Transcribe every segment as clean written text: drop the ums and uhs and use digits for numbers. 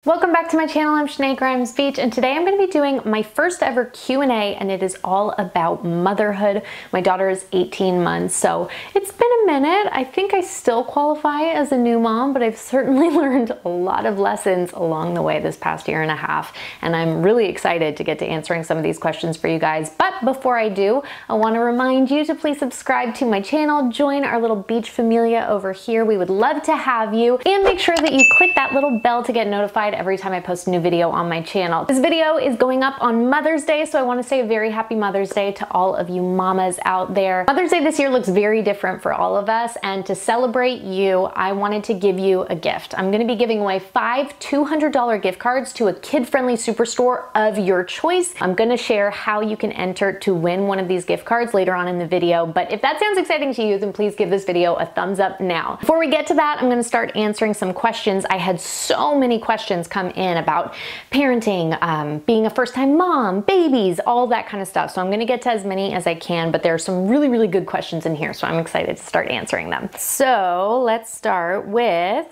Welcome back to my channel. I'm Shenae Beech, and today I'm going to be doing my first ever Q&A, and it is all about motherhood. My daughter is 18 months, so it's been a minute. I think I still qualify as a new mom, but I've certainly learned a lot of lessons along the way this past year and a half, and I'm really excited to get to answering some of these questions for you guys. But before I do, I want to remind you to please subscribe to my channel, join our little Beech familia over here. We would love to have you, and make sure that you click that little bell to get notified every time I post a new video on my channel. This video is going up on Mother's Day, so I want to say a very happy Mother's Day to all of you mamas out there. Mother's Day this year looks very different for all of us, and to celebrate you, I wanted to give you a gift. I'm going to be giving away 5 $200 gift cards to a kid-friendly superstore of your choice. I'm going to share how you can enter to win one of these gift cards later on in the video, but if that sounds exciting to you, then please give this video a thumbs up now. Before we get to that, I'm going to start answering some questions. I had so many questions come in about parenting, being a first-time mom, babies, all that kind of stuff. So I'm going to get to as many as I can, but there are some really good questions in here, so I'm excited to start answering them. So let's start with,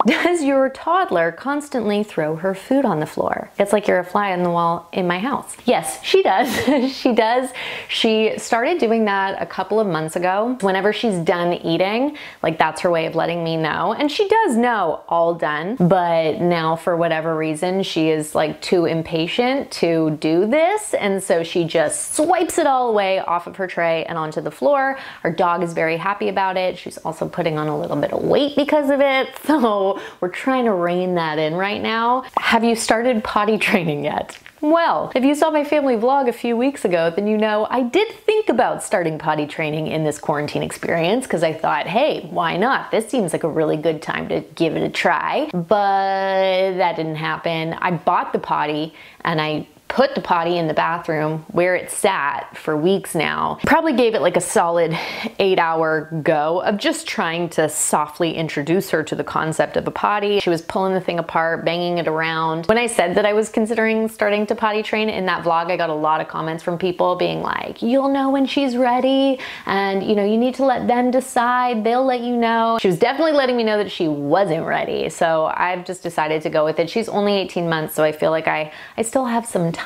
does your toddler constantly throw her food on the floor? It's like you're a fly on the wall in my house. Yes, she does. She does. She started doing that a couple of months ago. Whenever she's done eating, like that's her way of letting me know. And she does know all done, but now for whatever reason, she is like too impatient to do this. And so she just swipes it all away off of her tray and onto the floor. Our dog is very happy about it. She's also putting on a little bit of weight because of it. So we're trying to rein that in right now. Have you started potty training yet? Well, if you saw my family vlog a few weeks ago, then you know I did think about starting potty training in this quarantine experience because I thought, hey, why not? This seems like a really good time to give it a try. But that didn't happen. I bought the potty and I put the potty in the bathroom where it sat for weeks now. Probably gave it like a solid 8-hour go of just trying to softly introduce her to the concept of a potty. She was pulling the thing apart, banging it around. When I said that I was considering starting to potty train in that vlog, I got a lot of comments from people being like, you'll know when she's ready, and you know, you need to let them decide, they'll let you know. She was definitely letting me know that she wasn't ready, so I've just decided to go with it. She's only 18 months, so I feel like I still have some time.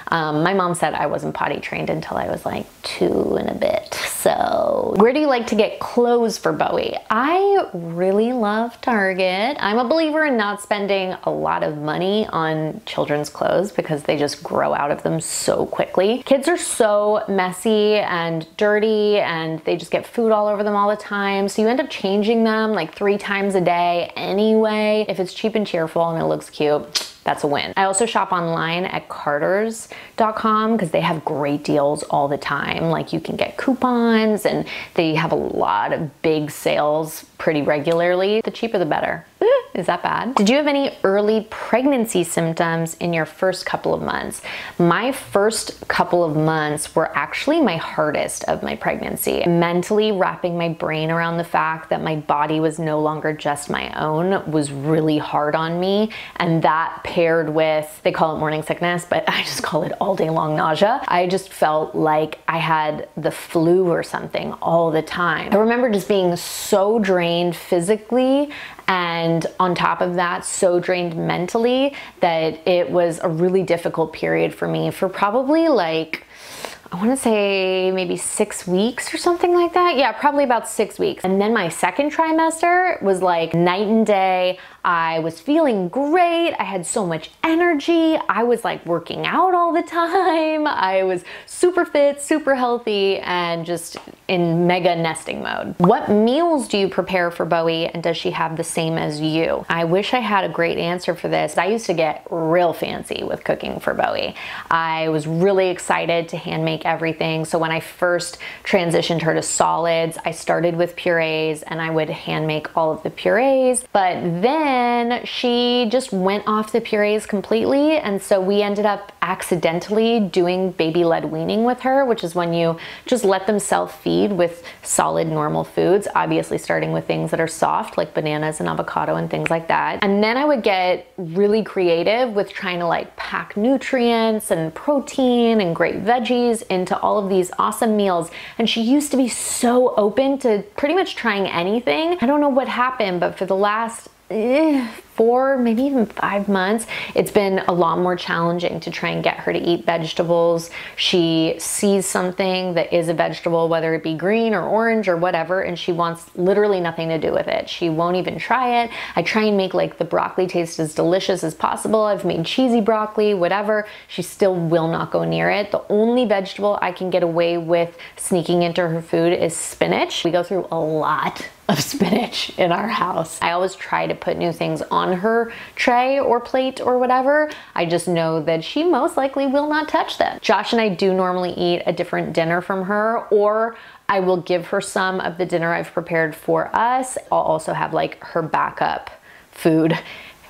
My mom said I wasn't potty trained until I was like 2 and a bit. So where do you like to get clothes for Bowie? I really love Target. I'm a believer in not spending a lot of money on children's clothes because they just grow out of them so quickly. Kids are so messy and dirty and they just get food all over them all the time. So you end up changing them like 3 times a day anyway. If it's cheap and cheerful and it looks cute, that's a win. I also shop online at Carter's.com because they have great deals all the time. Like you can get coupons and they have a lot of big sales pretty regularly. The cheaper the better. Is that bad? Did you have any early pregnancy symptoms in your first couple of months? My first couple of months were actually my hardest of my pregnancy. Mentally wrapping my brain around the fact that my body was no longer just my own was really hard on me. And that paired with, they call it morning sickness, but I just call it all day long nausea. I just felt like I had the flu or something all the time. I remember just being so drained physically, and on top of that, so drained mentally that it was a really difficult period for me for probably like, I want to say maybe 6 weeks or something like that. Yeah, probably about 6 weeks. And then my second trimester was like night and day. I was feeling great. I had so much energy. I was like working out all the time. I was super fit, super healthy, and just in mega nesting mode. What meals do you prepare for Bowie, and does she have the same as you? I wish I had a great answer for this. I used to get real fancy with cooking for Bowie. I was really excited to hand make everything. So when I first transitioned her to solids, I started with purees and I would hand make all of the purees, but then she just went off the purees completely. And so we ended up accidentally doing baby-led weaning with her, which is when you just let them self-feed with solid normal foods, obviously starting with things that are soft like bananas and avocado and things like that. And then I would get really creative with trying to like pack nutrients and protein and great veggies into all of these awesome meals. And she used to be so open to pretty much trying anything. I don't know what happened, but for the last 4, maybe even 5 months, it's been a lot more challenging to try and get her to eat vegetables. She sees something that is a vegetable, whether it be green or orange or whatever, and she wants literally nothing to do with it. She won't even try it. I try and make like the broccoli taste as delicious as possible. I've made cheesy broccoli, whatever. She still will not go near it. The only vegetable I can get away with sneaking into her food is spinach. We go through a lot of spinach in our house. I always try to put new things on her tray or plate or whatever. I just know that she most likely will not touch them. Josh and I do normally eat a different dinner from her, or I will give her some of the dinner I've prepared for us. I'll also have like her backup food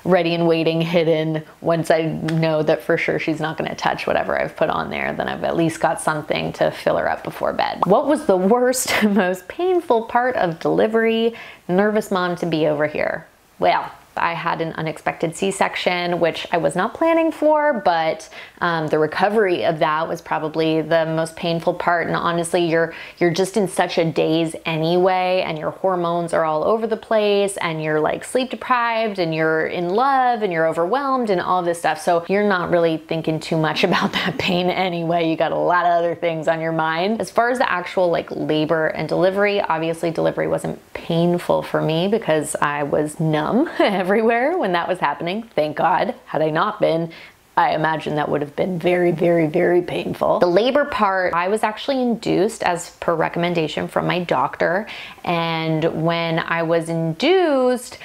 ready and waiting, hidden. Once I know that for sure she's not gonna touch whatever I've put on there, then I've at least got something to fill her up before bed. What was the worst, most painful part of delivery? Nervous mom to be over here. Well, I had an unexpected C-section, which I was not planning for, but the recovery of that was probably the most painful part. And honestly, you're just in such a daze anyway, and your hormones are all over the place, and you're like sleep deprived, and you're in love, and you're overwhelmed, and all this stuff. So you're not really thinking too much about that pain anyway. You got a lot of other things on your mind. As far as the actual like labor and delivery, obviously delivery wasn't painful for me because I was numb everywhere when that was happening. Thank God. Had I not been, I imagine that would have been very, very, very painful. The labor part, I was actually induced as per recommendation from my doctor. And when I was induced,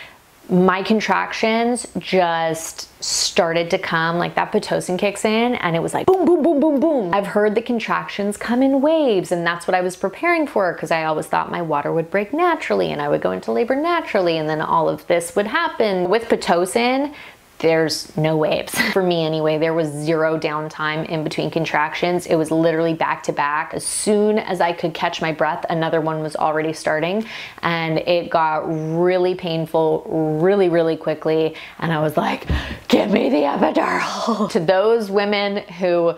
my contractions just started to come, like that Pitocin kicks in and it was like boom, boom, boom, boom, boom. I've heard the contractions come in waves, and that's what I was preparing for because I always thought my water would break naturally and I would go into labor naturally, and then all of this would happen. With Pitocin, there's no waves. For me anyway, there was zero downtime in between contractions. It was literally back to back. As soon as I could catch my breath, another one was already starting, and it got really painful really, really quickly. And I was like, give me the epidural. To those women who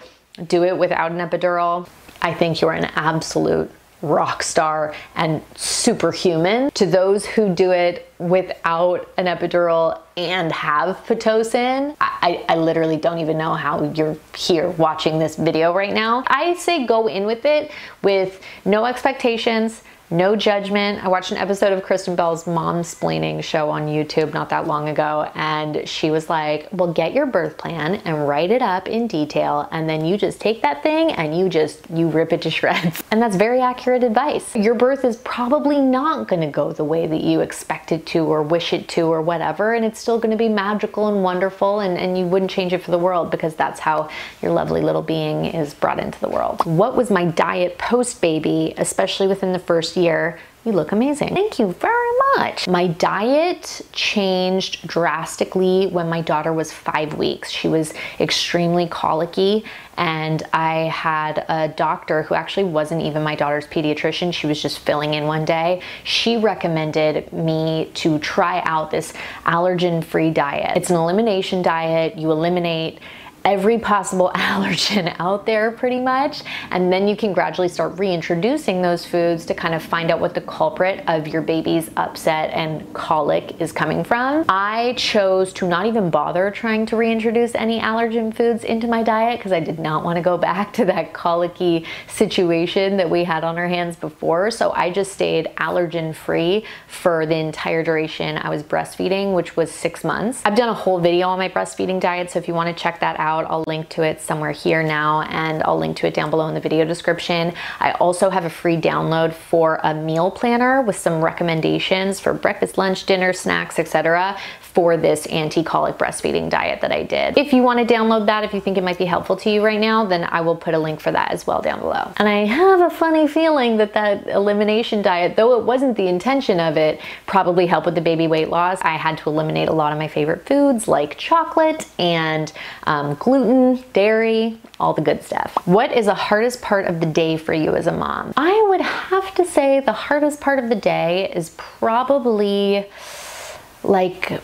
do it without an epidural, I think you're an absolute rock star and superhuman. To those who do it without an epidural and have Pitocin, I literally don't even know how you're here watching this video right now. I say go in with it with no expectations, no judgment. I watched an episode of Kristen Bell's Momsplaining show on YouTube not that long ago, and she was like, well, get your birth plan and write it up in detail, and then you just take that thing and you rip it to shreds. And that's very accurate advice. Your birth is probably not gonna go the way that you expect it to or wish it to or whatever, and it's still gonna be magical and wonderful, and you wouldn't change it for the world because that's how your lovely little being is brought into the world. What was my diet post-baby, especially within the first year? You look amazing. Thank you very much. My diet changed drastically when my daughter was 5 weeks. She was extremely colicky, and I had a doctor who actually wasn't even my daughter's pediatrician. She was just filling in one day. She recommended me to try out this allergen-free diet. It's an elimination diet. You eliminate every possible allergen out there pretty much, and then you can gradually start reintroducing those foods to kind of find out what the culprit of your baby's upset and colic is coming from. I chose to not even bother trying to reintroduce any allergen foods into my diet because I did not want to go back to that colicky situation that we had on our hands before, so I just stayed allergen free for the entire duration I was breastfeeding, which was 6 months. I've done a whole video on my breastfeeding diet, so if you want to check that out, I'll link to it somewhere here now, and I'll link to it down below in the video description. I also have a free download for a meal planner with some recommendations for breakfast, lunch, dinner, snacks, etc. for this anti-colic breastfeeding diet that I did. If you want to download that, if you think it might be helpful to you right now, then I will put a link for that as well down below. And I have a funny feeling that that elimination diet, though it wasn't the intention of it, probably helped with the baby weight loss. I had to eliminate a lot of my favorite foods like chocolate and gluten, dairy, all the good stuff. What is the hardest part of the day for you as a mom? I would have to say the hardest part of the day is probably like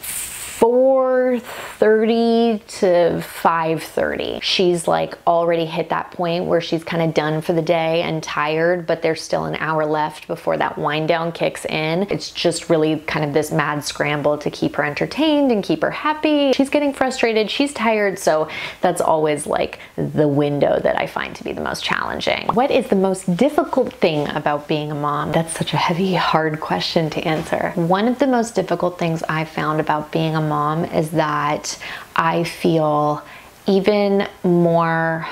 4:30 to 5:30. She's like already hit that point where she's kind of done for the day and tired, but there's still an hour left before that wind down kicks in. It's just really kind of this mad scramble to keep her entertained and keep her happy. She's getting frustrated, she's tired, so that's always like the window that I find to be the most challenging. What is the most difficult thing about being a mom? That's such a heavy, hard question to answer. One of the most difficult things I found about being a mom is that I feel even more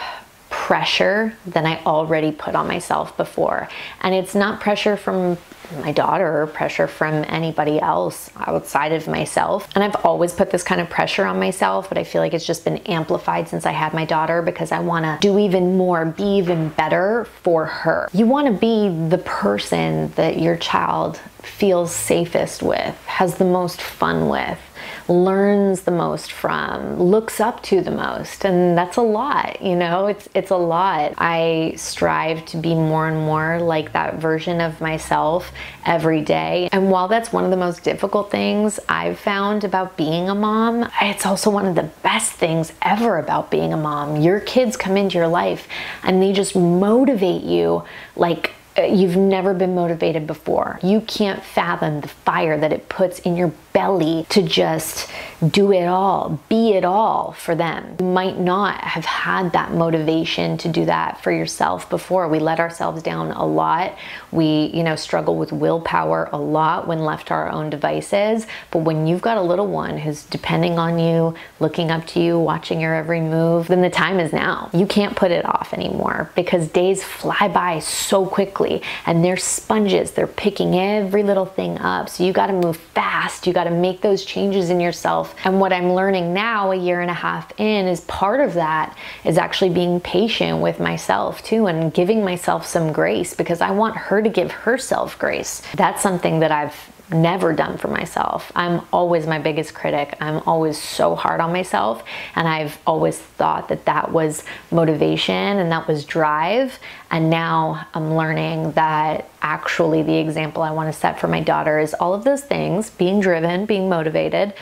pressure than I already put on myself before. And it's not pressure from my daughter or pressure from anybody else outside of myself. And I've always put this kind of pressure on myself, but I feel like it's just been amplified since I had my daughter because I want to do even more, be even better for her. You want to be the person that your child feels safest with, has the most fun with, learns the most from, looks up to the most, and that's a lot, you know, it's a lot. I strive to be more and more like that version of myself every day. And while that's one of the most difficult things I've found about being a mom, it's also one of the best things ever about being a mom. Your kids come into your life and they just motivate you like you've never been motivated before. You can't fathom the fire that it puts in your belly to just do it all, be it all for them. You might not have had that motivation to do that for yourself before. We let ourselves down a lot. We, you know, struggle with willpower a lot when left to our own devices. But when you've got a little one who's depending on you, looking up to you, watching your every move, then the time is now. You can't put it off anymore because days fly by so quickly and they're sponges. They're picking every little thing up. So you got to move fast. You got to make those changes in yourself. And what I'm learning now, a year and a half in, is part of that is actually being patient with myself too and giving myself some grace because I want her to give herself grace. That's something that I've never done for myself. I'm always my biggest critic. I'm always so hard on myself, and I've always thought that that was motivation and that was drive. And now I'm learning that actually the example I want to set for my daughter is all of those things: being driven, being motivated,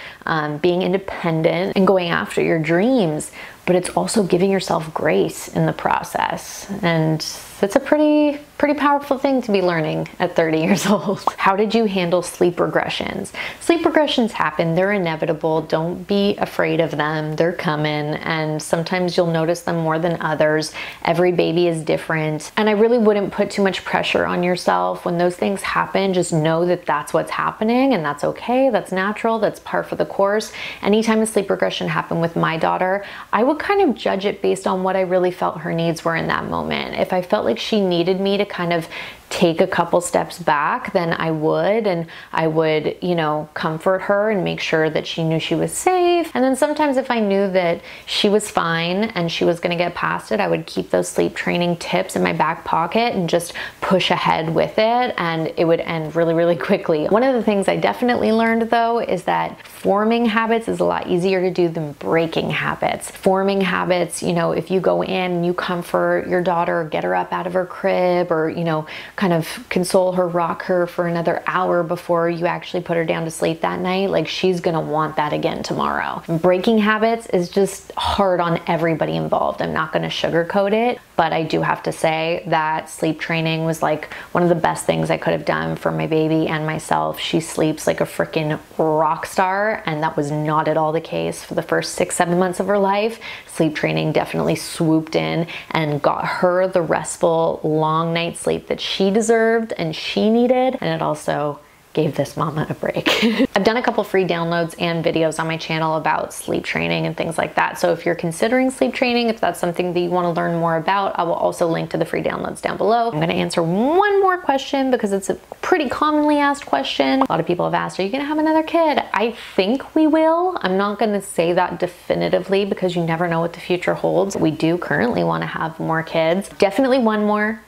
being independent, and going after your dreams. But it's also giving yourself grace in the process. And it's a pretty powerful thing to be learning at 30 years old. How did you handle sleep regressions? Sleep regressions happen, they're inevitable. Don't be afraid of them. They're coming, and sometimes you'll notice them more than others. Every baby is different. And I really wouldn't put too much pressure on yourself. When those things happen, just know that that's what's happening, and that's okay, that's natural, that's par for the course. Anytime a sleep regression happened with my daughter, I would kind of judge it based on what I really felt her needs were in that moment. If I felt like she needed me to kind of take a couple steps back, then I would, and I would, you know, comfort her and make sure that she knew she was safe. And then sometimes if I knew that she was fine and she was going to get past it, I would keep those sleep training tips in my back pocket and just push ahead with it, and it would end really, really quickly. One of the things I definitely learned though is that forming habits is a lot easier to do than breaking habits. Forming habits, you know, if you go in and you comfort your daughter, get her up out of her crib, or, you know, kind of console her, rock her for another hour before you actually put her down to sleep that night, like she's gonna want that again tomorrow. Breaking habits is just hard on everybody involved. I'm not gonna sugarcoat it, but I do have to say that sleep training was like one of the best things I could have done for my baby and myself. She sleeps like a freaking rock star, and that was not at all the case for the first 6-7 months of her life. Sleep training definitely swooped in and got her the restful long night's sleep that she deserved and she needed, and it also gave this mama a break. I've done a couple free downloads and videos on my channel about sleep training and things like that. So if you're considering sleep training, if that's something that you want to learn more about, I will also link to the free downloads down below. I'm going to answer one more question because it's a pretty commonly asked question. A lot of people have asked, are you going to have another kid? I think we will. I'm not going to say that definitively because you never know what the future holds. We do currently want to have more kids. Definitely one more.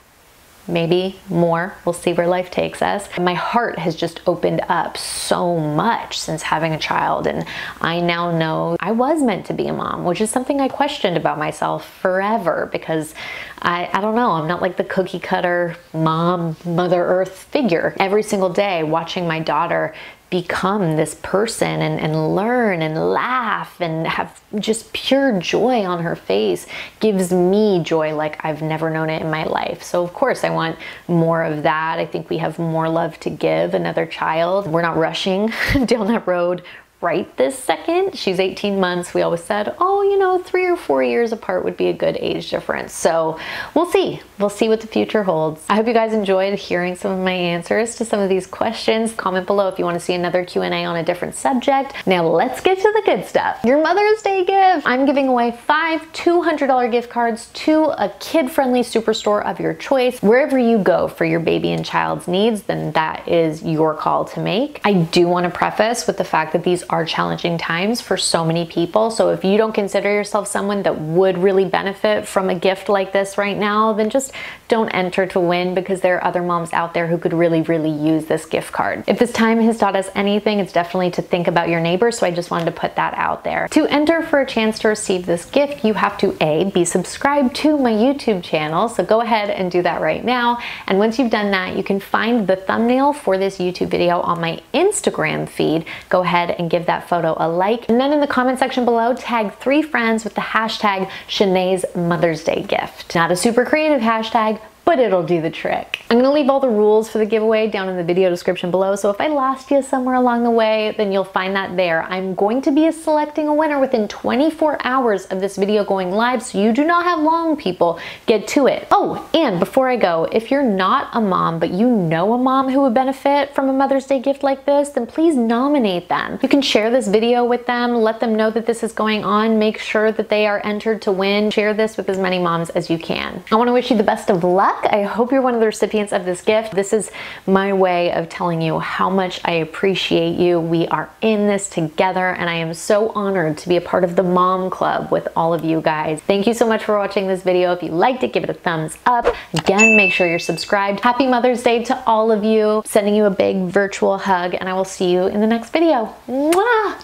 Maybe more. We'll see where life takes us. My heart has just opened up so much since having a child, and I now know I was meant to be a mom, which is something I questioned about myself forever because I don't know, I'm not like the cookie cutter mom, Mother Earth figure. Every single day watching my daughter become this person and learn and laugh and have just pure joy on her face gives me joy like I've never known it in my life. So of course I want more of that. I think we have more love to give another child. We're not rushing down that road right this second. She's 18 months. We always said, oh, you know, 3 or 4 years apart would be a good age difference. So we'll see. We'll see what the future holds. I hope you guys enjoyed hearing some of my answers to some of these questions. Comment below if you want to see another Q&A on a different subject. Now let's get to the good stuff. Your Mother's Day gift. I'm giving away 5 $200 gift cards to a kid-friendly superstore of your choice. Wherever you go for your baby and child's needs, then that is your call to make. I do want to preface with the fact that these are challenging times for so many people. So if you don't consider yourself someone that would really benefit from a gift like this right now, then just don't enter to win, because there are other moms out there who could really use this gift card. If this time has taught us anything, it's definitely to think about your neighbors. So I just wanted to put that out there. To enter for a chance to receive this gift, you have to be subscribed to my YouTube channel. So go ahead and do that right now. And once you've done that, you can find the thumbnail for this YouTube video on my Instagram feed. Go ahead and give that photo a like, and then in the comment section below, tag 3 friends with the hashtag Shenae's Mother's Day gift. Not a super creative hashtag, but it'll do the trick. I'm gonna leave all the rules for the giveaway down in the video description below, so if I lost you somewhere along the way, then you'll find that there. I'm going to be selecting a winner within 24 hours of this video going live, so you do not have long, people. Get to it. Oh, and before I go, if you're not a mom, but you know a mom who would benefit from a Mother's Day gift like this, then please nominate them. You can share this video with them, let them know that this is going on, make sure that they are entered to win. Share this with as many moms as you can. I wanna wish you the best of luck. I hope you're one of the recipients of this gift. This is my way of telling you how much I appreciate you. We are in this together, and I am so honored to be a part of the Mom Club with all of you guys. Thank you so much for watching this video. If you liked it, give it a thumbs up. Again, make sure you're subscribed. Happy Mother's Day to all of you. Sending you a big virtual hug, and I will see you in the next video. Mwah!